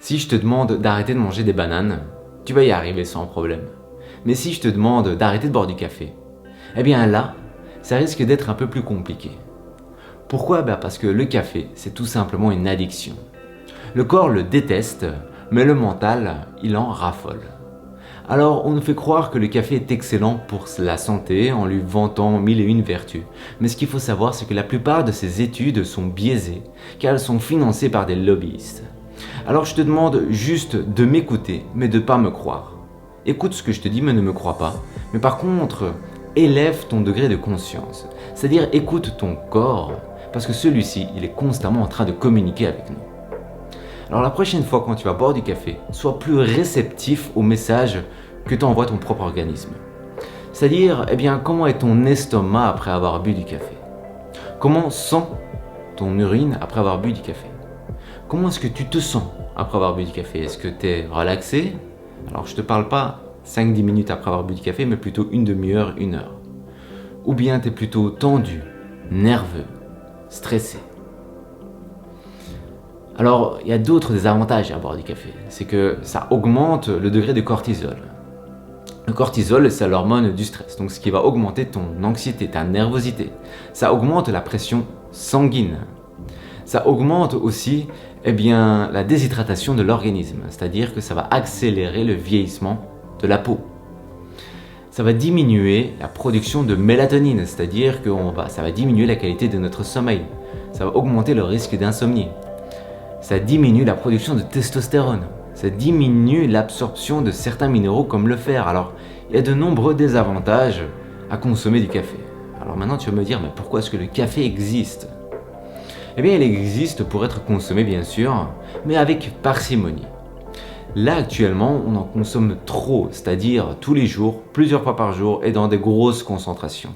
Si je te demande d'arrêter de manger des bananes, tu vas y arriver sans problème. Mais si je te demande d'arrêter de boire du café, eh bien là, ça risque d'être un peu plus compliqué. Pourquoi? Parce que le café, c'est tout simplement une addiction. Le corps le déteste, mais le mental, il en raffole. Alors, on nous fait croire que le café est excellent pour la santé en lui vantant mille et une vertus. Mais ce qu'il faut savoir, c'est que la plupart de ces études sont biaisées, car elles sont financées par des lobbyistes. Alors je te demande juste de m'écouter, mais de ne pas me croire. Écoute ce que je te dis, mais ne me crois pas. Mais par contre, élève ton degré de conscience. C'est-à-dire écoute ton corps, parce que celui-ci, il est constamment en train de communiquer avec nous. Alors la prochaine fois quand tu vas boire du café, sois plus réceptif aux messages que t'envoie ton propre organisme. C'est-à-dire, comment est ton estomac après avoir bu du café? Comment sent ton urine après avoir bu du café? Comment est-ce que tu te sens après avoir bu du café? Est-ce que tu es relaxé? Alors je te parle pas 5-10 minutes après avoir bu du café, mais plutôt une demi-heure, 1 heure. Ou bien tu es plutôt tendu, nerveux, stressé. Alors, il y a d'autres désavantages à boire du café. C'est que ça augmente le degré de cortisol. Le cortisol, c'est l'hormone du stress, donc ce qui va augmenter ton anxiété, ta nervosité. Ça augmente la pression sanguine. Ça augmente aussi la déshydratation de l'organisme, c'est-à-dire que ça va accélérer le vieillissement de la peau. Ça va diminuer la production de mélatonine, c'est-à-dire que ça va diminuer la qualité de notre sommeil. Ça va augmenter le risque d'insomnie. Ça diminue la production de testostérone. Ça diminue l'absorption de certains minéraux comme le fer. Alors, il y a de nombreux désavantages à consommer du café. Alors maintenant, tu vas me dire, mais pourquoi est-ce que le café existe? Eh bien, il existe pour être consommé, bien sûr, mais avec parcimonie. Là, actuellement, on en consomme trop, c'est-à-dire tous les jours, plusieurs fois par jour et dans des grosses concentrations.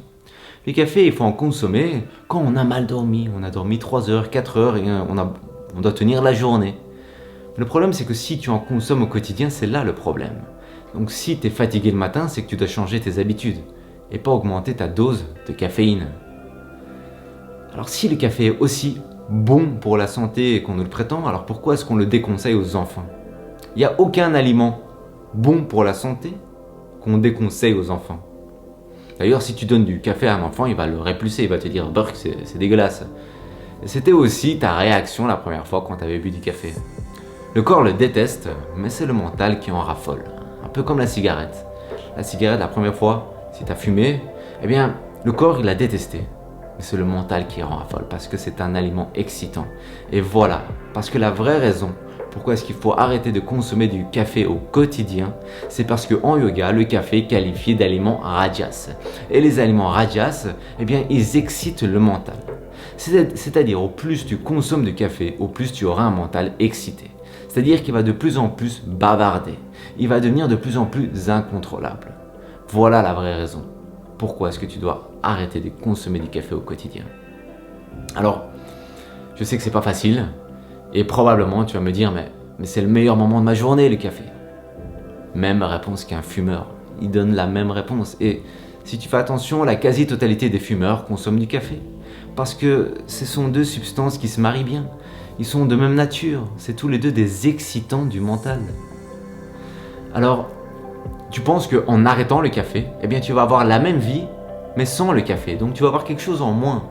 Le café, il faut en consommer quand on a mal dormi. On a dormi 3 heures, 4 heures et on doit tenir la journée. Le problème, c'est que si tu en consommes au quotidien, c'est là le problème. Donc si tu es fatigué le matin, c'est que tu dois changer tes habitudes et pas augmenter ta dose de caféine. Alors si le café est aussi bon pour la santé qu'on nous le prétend, alors pourquoi est-ce qu'on le déconseille aux enfants? Il n'y a aucun aliment bon pour la santé qu'on déconseille aux enfants. D'ailleurs, si tu donnes du café à un enfant, il va le répulser, il va te dire « Burk, c'est dégueulasse ». C'était aussi ta réaction la première fois quand tu avais bu du café. Le corps le déteste, mais c'est le mental qui en raffole. Un peu comme la cigarette. La cigarette, la première fois, si tu as fumé, le corps il l'a détesté. Mais c'est le mental qui en raffole parce que c'est un aliment excitant. Et voilà, parce que la vraie raison pourquoi est-ce qu'il faut arrêter de consommer du café au quotidien, c'est parce qu'en yoga, le café est qualifié d'aliment rajas. Et les aliments rajas, ils excitent le mental. C'est-à-dire, au plus tu consommes de café, au plus tu auras un mental excité. C'est-à-dire qu'il va de plus en plus bavarder. Il va devenir de plus en plus incontrôlable. Voilà la vraie raison. Pourquoi est-ce que tu dois arrêter de consommer du café au quotidien? Alors, je sais que c'est pas facile. Et probablement, tu vas me dire, mais c'est le meilleur moment de ma journée, le café. Même réponse qu'un fumeur. Il donne la même réponse. Et si tu fais attention, la quasi-totalité des fumeurs consomment du café. Parce que ce sont deux substances qui se marient bien. Ils sont de même nature. C'est tous les deux des excitants du mental. Alors, tu penses qu'en arrêtant le café, tu vas avoir la même vie, mais sans le café. Donc tu vas avoir quelque chose en moins.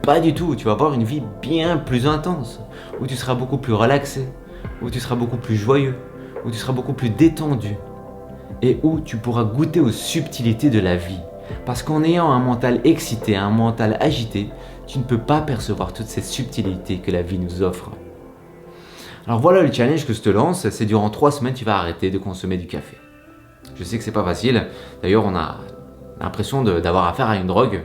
Pas du tout, tu vas avoir une vie bien plus intense, où tu seras beaucoup plus relaxé, où tu seras beaucoup plus joyeux, où tu seras beaucoup plus détendu, et où tu pourras goûter aux subtilités de la vie. Parce qu'en ayant un mental excité, un mental agité, tu ne peux pas percevoir toutes ces subtilités que la vie nous offre. Alors voilà le challenge que je te lance, c'est durant 3 semaines tu vas arrêter de consommer du café. Je sais que c'est pas facile, d'ailleurs on a l'impression d'avoir affaire à une drogue.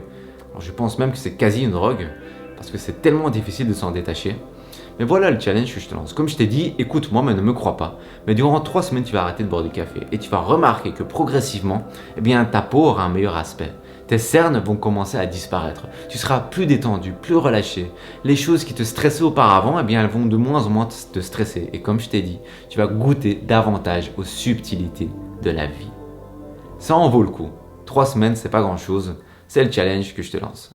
Alors, je pense même que c'est quasi une drogue, parce que c'est tellement difficile de s'en détacher. Mais voilà le challenge que je te lance. Comme je t'ai dit, écoute-moi mais ne me crois pas. Mais durant 3 semaines, tu vas arrêter de boire du café. Et tu vas remarquer que progressivement, ta peau aura un meilleur aspect. Tes cernes vont commencer à disparaître. Tu seras plus détendu, plus relâché. Les choses qui te stressaient auparavant, elles vont de moins en moins te stresser. Et comme je t'ai dit, tu vas goûter davantage aux subtilités de la vie. Ça en vaut le coup. 3 semaines, c'est pas grand-chose. C'est le challenge que je te lance.